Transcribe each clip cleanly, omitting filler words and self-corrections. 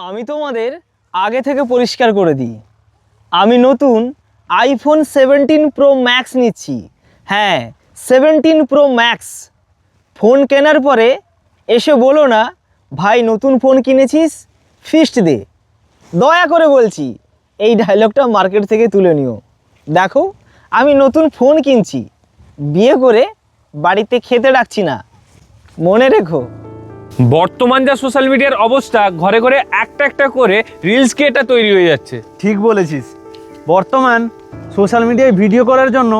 আমি তোমাদের আগে থেকে পরিষ্কার করে দিই, আমি নতুন আইফোন 17 প্রো ম্যাক্স নিচ্ছি। হ্যাঁ, 17 প্রো ম্যাক্স। ফোন কেনার পরে এসে বলো না ভাই নতুন ফোন কিনেছিস, ফিস্ট দে। দয়া করে বলছি, এই ডায়লগটা মার্কেট থেকে তুলে নিও। দেখো, আমি নতুন ফোন কিনছি, বিয়ে করে বাড়িতে খেতে ডাকছি না, মনে রেখো। বর্তমান যা সোশ্যাল মিডিয়ার অবস্থা, ঘরে ঘরে একটা একটা করে রিলস ক্রিয়েটার তৈরি হয়ে যাচ্ছে। ঠিক বলেছিস। বর্তমান সোশ্যাল মিডিয়ায় ভিডিও করার জন্য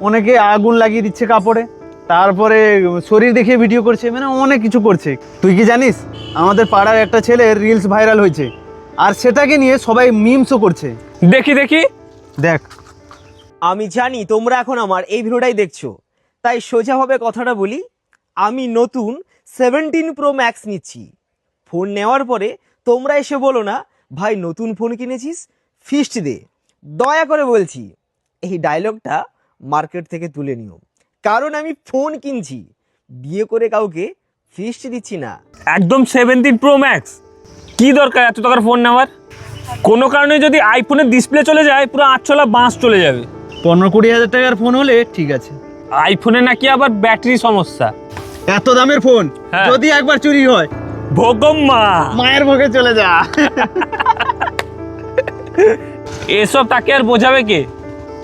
অনেকে আগুন লাগিয়ে দিচ্ছে কাপড়ে, তারপরে শরীর দেখিয়ে ভিডিও করছে, মানে অনেক কিছু করছে। তুই কি জানিস আমাদের পাড়ার একটা ছেলের রিলস ভাইরাল হয়েছে, আর সেটাকে নিয়ে সবাই মিমসও করছে। দেখি দেখি। দেখ, আমি জানি তোমরা এখন আমার এই ভিডিওটাই দেখছো, তাই সোজাভাবে কথাটা বলি। আমি নতুন 17 প্রো ম্যাক্স নিচ্ছি। ফোন নেওয়ার পরে তোমরা এসে বলো না ভাই নতুন ফোন কিনেছিস, ফিস্ট দে। দয়া করে বলছি, এই ডায়লগটা মার্কেট থেকে তুলে নিও, কারণ আমি ফোন কিনছি, বিয়ে করে কাউকে ফিস্ট দিচ্ছি না। একদম 17 প্রো ম্যাক্স। কি দরকার এত টাকার ফোন নেওয়ার? কোনো কারণে যদি আইফোনের ডিসপ্লে চলে যায়, পুরো আটচলা বাঁশ চলে যাবে। 15-20 হাজার টাকার ফোন হলে ঠিক আছে। আইফোনে নাকি আবার ব্যাটারি সমস্যা। এত দামের ফোন হ্যাঁ। যদি একবার চুরি হয়, ভোগম্মা, মায়ের ভোগে চলে যা। এসব তাকে আর বোঝাবে কে?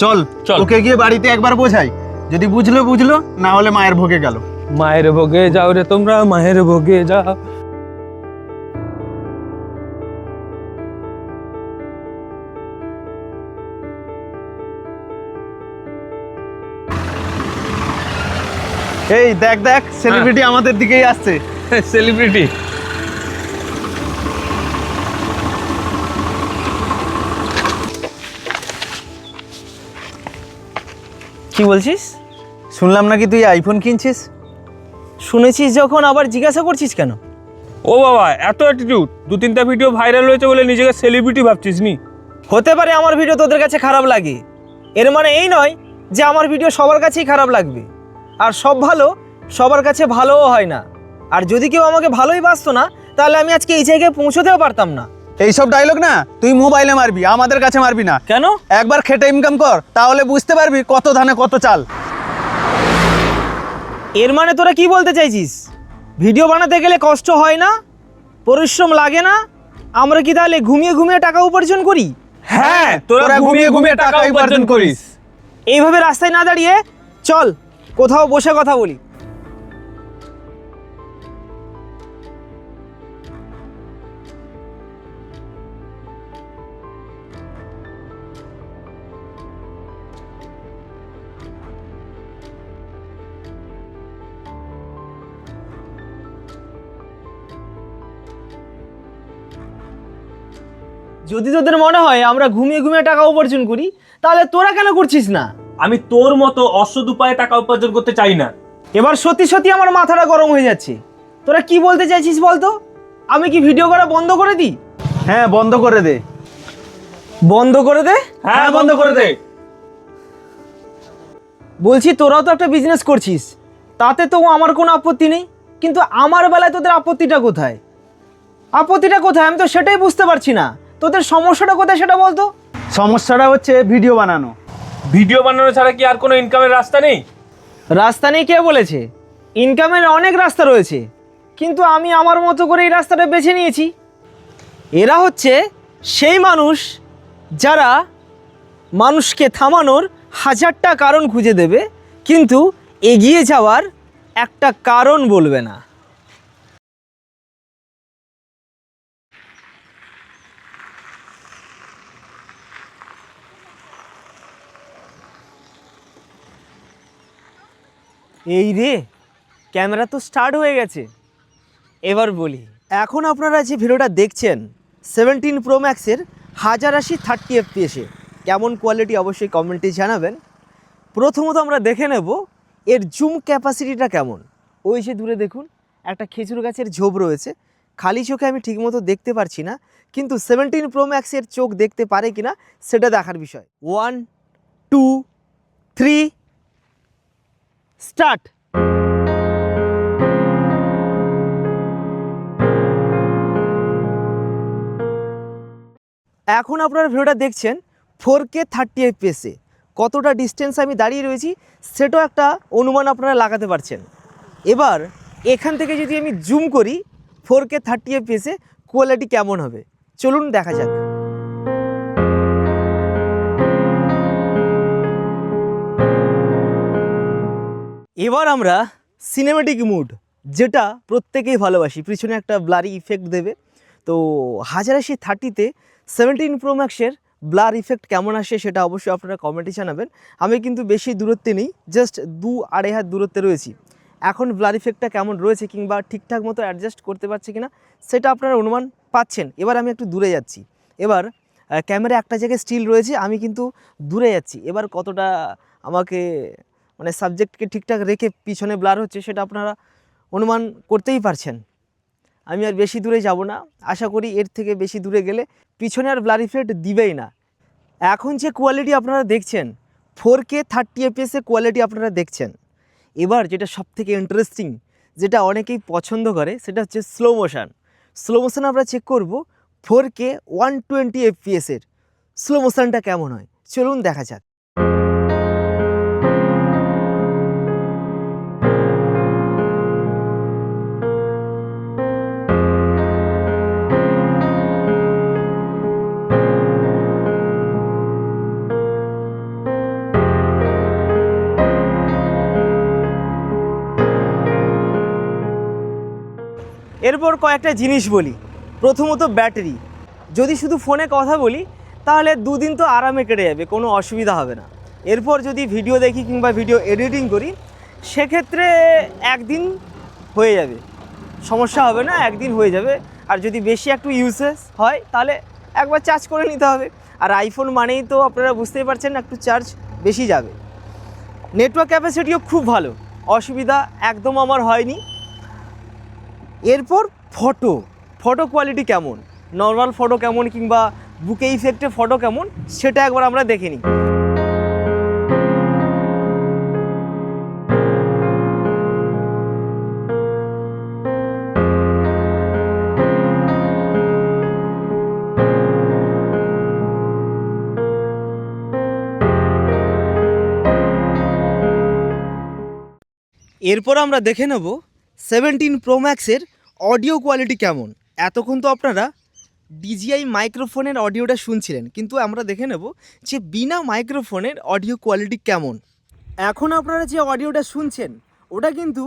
চল চল। ওকে গিয়ে বাড়িতে একবার বোঝাই, যদি বুঝলো বুঝলো, না হলে মায়ের ভোগে গেল। মায়ের ভোগে যাও রে তোমরা, মায়ের ভোগে যাও। এই দেখ দেখ, সেলিব্রিটি আমাদের দিকেই আসছে। সেলিব্রিটি। কি বলছিস? শুনলাম নাকি তুই আইফোন কিনছিস। শুনেছিস যখন আবার জিজ্ঞাসা করছিস কেন? ও বাবা, এত অ্যাটিটিউড! 2-3টা ভিডিও ভাইরাল হয়েছে বলে নিজেকে সেলিব্রিটি ভাবছিস নি? হতে পারে আমার ভিডিও তোদের কাছে খারাপ লাগে, এর মানে এই নয় যে আমার ভিডিও সবার কাছেই খারাপ লাগবে। আর সব ভালো সবার কাছে ভালোও হয় না। আর যদি কেউ আমাকে ভালোই বাসতো না, তাহলে আমি আজকে এই জায়গায় পৌঁছতেও পারতাম না। এইসব ডায়লগ না তুই মোবাইলে মারবি, আমাদের কাছে মারবি না। কেন? একবার খেটে ইনকাম কর, তাহলে বুঝতে পারবি কত ধানে কত চাল। এর মানে তোরা কি বলতে চাইছিস? ভিডিও বানাতে গেলে কষ্ট হয় না, পরিশ্রম লাগে না? আমরা কি তাহলে ঘুমিয়ে ঘুমিয়ে টাকা উপার্জন করি? হ্যাঁ, তোরা ঘুমিয়ে ঘুমিয়ে টাকা উপার্জন করিস। এইভাবে রাস্তায় না দাঁড়িয়ে চল কোথাও বসে কথা বলি। যদি তোদের মনে হয় আমরা ঘুমিয়ে ঘুমিয়ে টাকা উপার্জন করি, তাহলে তোরা কেন করছিস না? আমি তোর মতো অসৎ উপায়ে টাকা উপার্জন করতে চাই না। এবার সত্যি সত্যি আমার মাথাটা গরম হয়ে যাচ্ছে। তোরা কি বলতে চাইছিস বলতো? আমি কি ভিডিও করা বন্ধ করে দিই? হ্যাঁ, বন্ধ করে দে। বন্ধ করে দে? হ্যাঁ, বন্ধ করে দে। বলছি তোরাও তো একটা বিজনেস করছিস, তাতে তো আমার কোনো আপত্তি নেই, কিন্তু আমার বেলায় তোদের আপত্তিটা কোথায়? আপত্তিটা কোথায় আমি তো সেটাই বুঝতে পারছি না। তোদের সমস্যাটা কোথায় সেটা বলতো। সমস্যাটা হচ্ছে ভিডিও বানানো। ভিডিও বানানো ছাড়া কি আর কোনো ইনকামের রাস্তা নেই? রাস্তা নেই কে বলেছে? ইনকামের অনেক রাস্তা রয়েছে, কিন্তু আমি আমার মতো করে এই রাস্তাটা বেছে নিয়েছি। এরা হচ্ছে সেই মানুষ যারা মানুষকে থামানোর 1000টা কারণ খুঁজে দেবে, কিন্তু এগিয়ে যাওয়ার একটা কারণ বলবে না। এই রে, ক্যামেরা তো স্টার্ট হয়ে গেছে। এবার বলি, এখন আপনারা যে ভিডিওটা দেখছেন 17 প্রো ম্যাক্সের 1080 30 FPS-এ, কেমন কোয়ালিটি অবশ্যই কমেন্টে জানাবেন। প্রথমত আমরা দেখে নেব এর জুম ক্যাপাসিটিটা কেমন। ওই যে দূরে দেখুন একটা খেজুর গাছের ঝোপ রয়েছে, খালি চোখে আমি ঠিকমতো দেখতে পারছি না, কিন্তু 17 প্রো ম্যাক্সের চোখ দেখতে পারে কিনা সেটা দেখার বিষয়। 1 2 3 স্টার্ট। এখন আপনারা ভিডিওটা দেখছেন 4K 30 FPS-এ। কতটা ডিস্টেন্স আমি দাঁড়িয়ে রয়েছি সেটাও একটা অনুমান আপনারা লাগাতে পারছেন। এবার এখান থেকে যদি আমি জুম করি 4K 30 FPS-এ কোয়ালিটি কেমন হবে চলুন দেখা যাক। এবার আমরা সিনেমেটিক মুড, যেটা প্রত্যেকেই ভালোবাসি, পিছনে একটা ব্লারি ইফেক্ট দেবে। তো 1080-30-তে 17 প্রো ম্যাক্সের ব্লার ইফেক্ট কেমন আসে সেটা অবশ্যই আপনারা কমেন্টে জানাবেন। আমি কিন্তু বেশি দূরত্বে নেই, জাস্ট 2-2.5 হাত দূরত্বে রয়েছি। এখন ব্লার ইফেক্টটা কেমন রয়েছে কিংবা ঠিকঠাক মতো অ্যাডজাস্ট করতে পারছে কিনা সেটা আপনারা অনুমান পাচ্ছেন। এবার আমি একটু দূরে যাচ্ছি। এবার ক্যামেরা একটা জায়গায় স্টিল রয়েছে, আমি কিন্তু দূরে যাচ্ছি। এবার কতটা আমাকে মানে সাবজেক্টকে ঠিকঠাক রেখে পিছনে ব্লার হচ্ছে সেটা আপনারা অনুমান করতেই পারছেন। আমি আর বেশি দূরে যাব না, আশা করি এর থেকে বেশি দূরে গেলে পিছনে আর ব্লার ইফেক্ট দিবেই না। এখন যে কোয়ালিটি আপনারা দেখছেন 4K 30 FPS-এ কোয়ালিটি আপনারা দেখছেন। এবার যেটা সবথেকে ইন্টারেস্টিং, যেটা অনেকেই পছন্দ করে, সেটা হচ্ছে স্লো মোশন। স্লো মোশন আমরা চেক করব 4K 120 FPS-এর স্লো মোশনটা কেমন হয় চলুন দেখা যাক। এরপর কয়েকটা জিনিস বলি। প্রথমত ব্যাটারি, যদি শুধু ফোনে কথা বলি তাহলে 2 দিন তো আরামে কেটে যাবে, কোনো অসুবিধা হবে না। এরপর যদি ভিডিও দেখি কিংবা ভিডিও এডিটিং করি সেক্ষেত্রে 1 দিন হয়ে যাবে, সমস্যা হবে না, 1 দিন হয়ে যাবে। আর যদি বেশি একটু ইউসেজ হয় তাহলে একবার চার্জ করে নিতে হবে। আর আইফোন মানেই তো আপনারা বুঝতেই পারছেন একটু চার্জ বেশি যাবে। নেটওয়ার্ক ক্যাপাসিটিও খুব ভালো, অসুবিধা একদম আমার হয়নি। এরপর ফটো কোয়ালিটি কেমন, নর্মাল ফটো কেমন কিংবা বুকে ইফেক্টে ফটো কেমন সেটা একবার আমরা দেখে নিই। এরপর আমরা দেখে নেব 17 প্রো ম্যাক্সের অডিও কোয়ালিটি কেমন। এতক্ষণ তো আপনারা ডিজিআই মাইক্রোফোনের অডিওটা শুনছিলেন, কিন্তু আমরা দেখে নেব যে বিনা মাইক্রোফোনের অডিও কোয়ালিটি কেমন। এখন আপনারা যে অডিওটা শুনছেন ওটা কিন্তু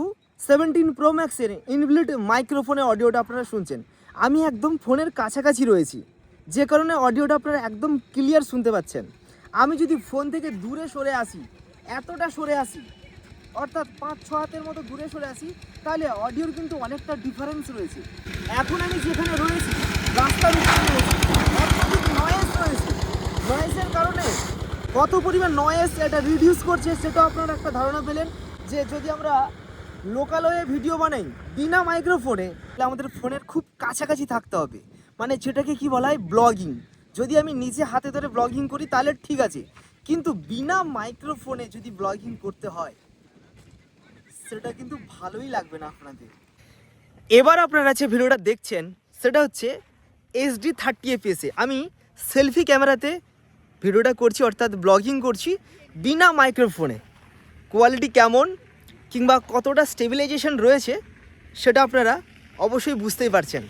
17 প্রো ম্যাক্সের ইনবিল্ট মাইক্রোফোনের অডিওটা আপনারা শুনছেন। আমি একদম ফোনের কাছাকাছি রয়েছি, যে কারণে অডিওটা আপনারা একদম ক্লিয়ার শুনতে পাচ্ছেন। আমি যদি ফোন থেকে দূরে সরে আসি, এতটা সরে আসি, অর্থাৎ 5-6 হাতের মতো দূরে সরে আসি, তাহলে অডিওর কিন্তু অনেকটা ডিফারেন্স রয়েছে। এখন আমি যেখানে রয়েছি রাস্তার উপরে রয়েছি, অত্যধিক নয়েজ রয়েছে। নয়েজের কারণে কত পরিমাণ নয়েজ এটা রিডিউস করছে সেটা আপনারা একটা ধারণা পেলেন। যে যদি আমরা লোকালয়ে ভিডিও বানাই বিনা মাইক্রোফোনে তাহলে আমাদের ফোনের খুব কাছাকাছি থাকতে হবে, মানে যেটাকে কি বলা হয় ব্লগিং। যদি আমি নিজে হাতে ধরে ব্লগিং করি তাহলে ঠিক আছে, কিন্তু বিনা মাইক্রোফোনে যদি ব্লগিং করতে হয় সেটা কিন্তু ভালোই লাগবে না আপনাদের। এবার আপনারা যে ভিডিওটা দেখছেন সেটা হচ্ছে HD 30 FPS-এ আমি সেলফি ক্যামেরাতে ভিডিওটা করছি, অর্থাৎ ব্লগিং করছি বিনা মাইক্রোফোনে। কোয়ালিটি কেমন কিংবা কতটা স্টেবিলাইজেশন রয়েছে সেটা আপনারা অবশ্যই বুঝতেই পারছেন।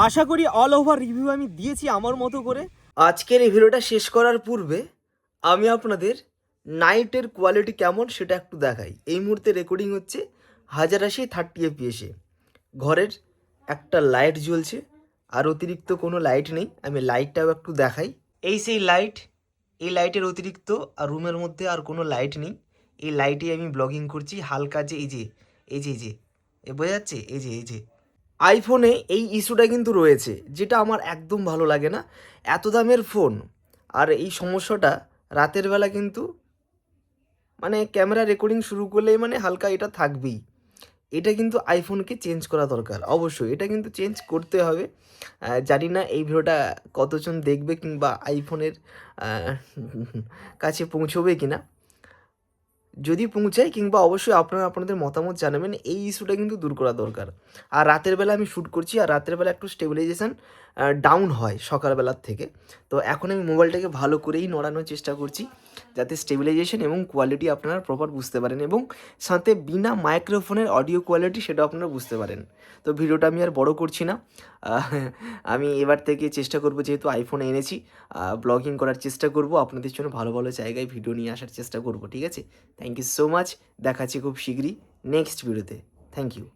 আশা করি অল ওভার রিভিউ আমি দিয়েছি আমার মতো করে। আজকের এই ভিডিওটা শেষ করার পূর্বে আমি আপনাদের নাইটের কোয়ালিটি কেমন সেটা একটু দেখাই। এই মুহূর্তে রেকর্ডিং হচ্ছে 1080-30 FPS-এ। ঘরের একটা লাইট জ্বলছে, আর অতিরিক্ত কোনো লাইট নেই। আমি লাইটটাও একটু দেখাই। এই সেই লাইট, এই লাইটের অতিরিক্ত আর রুমের মধ্যে আর কোনো লাইট নেই। এই লাইটেই আমি ব্লগিং করছি হালকা, যে এই যে বোঝা যাচ্ছে, এই যে আইফোনে এই ইস্যুটা কিন্তু রয়েছে, যেটা আমার একদম ভালো লাগে না। এত দামের ফোন আর এই সমস্যাটা রাতের বেলা কিন্তু মানে ক্যামেরা রেকর্ডিং শুরু করলেই মানে হালকা এটা থাকবেই। এটা কিন্তু আইফোনকে চেঞ্জ করা দরকার, অবশ্যই এটা কিন্তু চেঞ্জ করতে হবে। জানি না এই ভিডিওটা কতজন দেখবে কিংবা আইফোনের কাছে পৌঁছবে কিনা। যদি পৌঁছায়, কিংবা অবশ্যই আপনারা আপনাদের মতামত জানাবেন, এই ইস্যুটা কিন্তু দূর করা দরকার। আর রাতের বেলা আমি শ্যুট করছি, আর রাতের বেলা একটু স্টেবিলাইজেশান ডাউন হয় সকালবেলার থেকে। তো এখন আমি মোবাইলটাকে ভালো করেই নড়ানোর চেষ্টা করছি, যাতে স্টেবিলাইজেশন এবং কোয়ালিটি আপনারা প্রপার বুঝতে পারেন, এবং সাথে বিনা মাইক্রোফোনের অডিও কোয়ালিটি সেটা আপনারা বুঝতে পারেন। তো ভিডিওটা আমি আর বড় করছি না, আমি এবার থেকে চেষ্টা করব, যেহেতু আইফোন এনেছি, ব্লগিং করার চেষ্টা করব, আপনাদের জন্য ভালো ভালো জায়গায় ভিডিও নিয়ে আসার চেষ্টা করব, ঠিক আছে? থ্যাংক ইউ সো মাচ, দেখাচ্ছি খুব শীঘ্রই নেক্সট ভিডিওতে। Thank you.